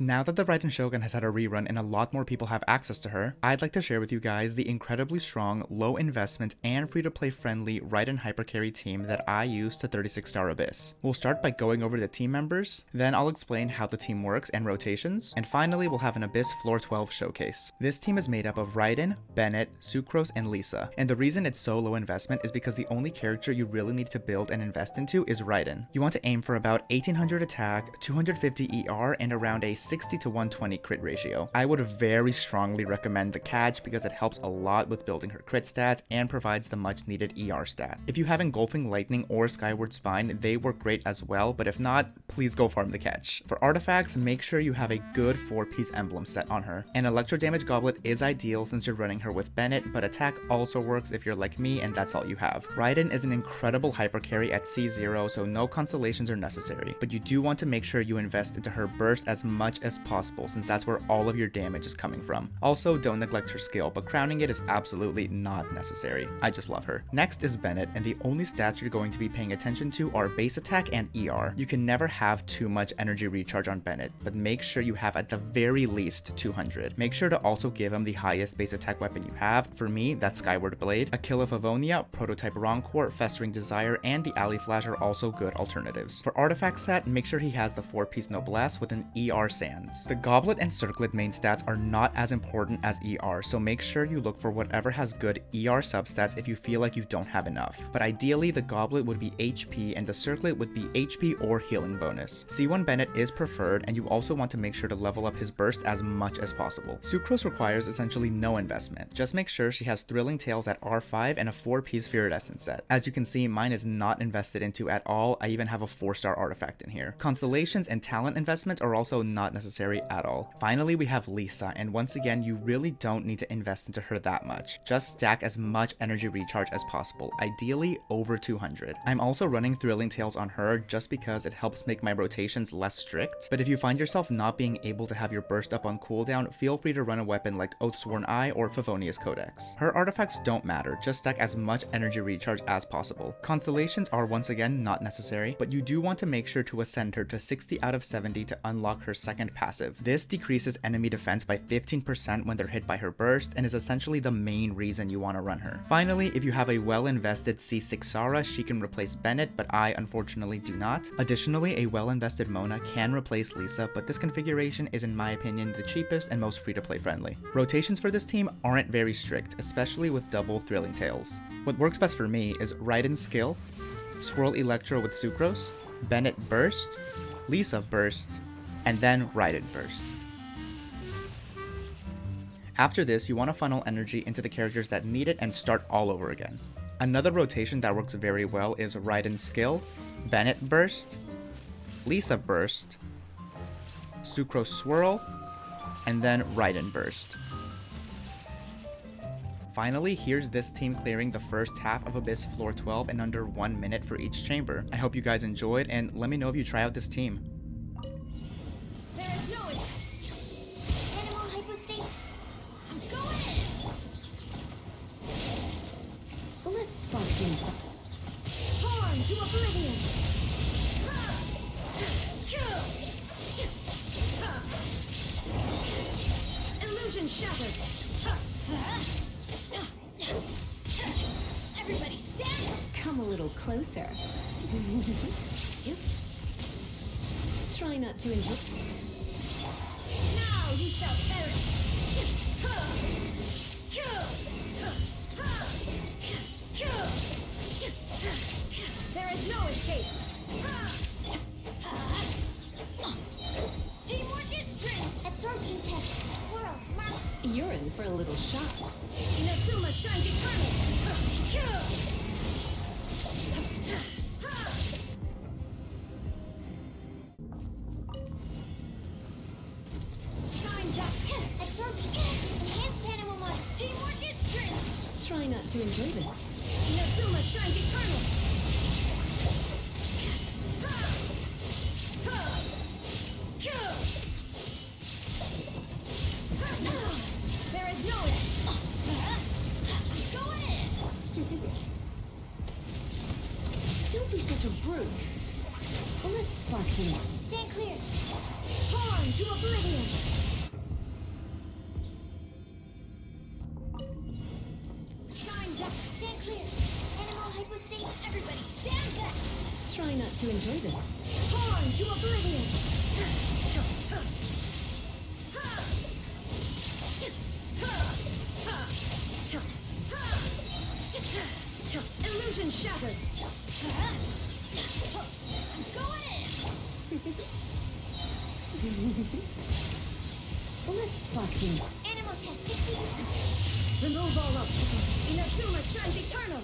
Now that the Raiden Shogun has had a rerun and a lot more people have access to her, I'd like to share with you guys the incredibly strong, low investment, and free-to-play friendly Raiden Hypercarry team that I use to 36-star Abyss. We'll start by going over the team members, then I'll explain how the team works and rotations, and finally we'll have an Abyss Floor 12 showcase. This team is made up of Raiden, Bennett, Sucrose, and Lisa, and the reason it's so low investment is because the only character you really need to build and invest into is Raiden. You want to aim for about 1800 attack, 250 ER, and around a 60 to 120 crit ratio. I would very strongly recommend the catch because it helps a lot with building her crit stats and provides the much needed ER stat. If you have Engulfing Lightning or Skyward Spine, they work great as well, but if not, please go farm the catch. For artifacts, make sure you have a good 4-piece emblem set on her. An Electro Damage Goblet is ideal since you're running her with Bennett, but attack also works if you're like me and that's all you have. Raiden is an incredible hyper carry at C0, so no constellations are necessary, but you do want to make sure you invest into her burst as much as possible since that's where all of your damage is coming from. Also, don't neglect her skill, but crowning it is absolutely not necessary. I just love her. Next is Bennett, and the only stats you're going to be paying attention to are base attack and ER. You can never have too much energy recharge on Bennett, but make sure you have at the very least 200. Make sure to also give him the highest base attack weapon you have. For me, that's Skyward Blade. A Kill of Avonia, Prototype Roncourt, Festering Desire, and the Alley Flash are also good alternatives. For artifact set, make sure he has the 4-piece Noblesse with an ER Sands. The Goblet and Circlet main stats are not as important as ER, so make sure you look for whatever has good ER substats if you feel like you don't have enough. But ideally, the Goblet would be HP and the Circlet would be HP or healing bonus. C1 Bennett is preferred, and you also want to make sure to level up his burst as much as possible. Sucrose requires essentially no investment. Just make sure she has Thrilling Tales at R5 and a 4-piece Viridescent set. As you can see, mine is not invested into at all. I even have a 4-star artifact in here. Constellations and talent investment are also not necessary at all. Finally, we have Lisa, and once again, you really don't need to invest into her that much. Just stack as much energy recharge as possible, ideally over 200. I'm also running Thrilling Tales on her just because it helps make my rotations less strict, but if you find yourself not being able to have your burst up on cooldown, feel free to run a weapon like Oathsworn Eye or Favonia's Codex. Her artifacts don't matter, just stack as much energy recharge as possible. Constellations are once again not necessary, but you do want to make sure to ascend her to 60 out of 70 to unlock her second passive. This decreases enemy defense by 15% when they're hit by her burst and is essentially the main reason you want to run her. Finally, if you have a well-invested C6 Sara, she can replace Bennett, but I unfortunately do not. Additionally, a well-invested Mona can replace Lisa, but this configuration is in my opinion the cheapest and most free-to-play friendly. Rotations for this team aren't very strict, especially with double Thrilling Tales. What works best for me is Raiden Skill, Swirl Electro with Sucrose, Bennett Burst, Lisa Burst, and then Raiden Burst. After this, you want to funnel energy into the characters that need it and start all over again. Another rotation that works very well is Raiden Skill, Bennett Burst, Lisa Burst, Sucrose Swirl, and then Raiden Burst. Finally, here's this team clearing the first half of Abyss Floor 12 in under 1 minute for each chamber. I hope you guys enjoyed, and let me know if you try out this team. To oblivion! Illusion shattered! Everybody stand! Come a little closer. Try not to enjoy. Now you shall perish! There is no escape! Teamwork is strength! Absorption test! Swirl! You're in for a little shock. Inazuma shines eternal! Shine Jack! Absorption! Enhanced animal mode! Teamwork is strength! Try not to enjoy this. Inazuma shines eternal! There is no go in! Don't be such a brute. Let's spark him. Stand clear. Horn to oblivion! Shine duck, stand clear! Animal hypostate, everybody stand back! Try not to enjoy this. Horn to oblivion! Illusion shattered! I'm going in! Let's spot these. Animal test 60. Remove all obstacles. Inazuma shines eternal!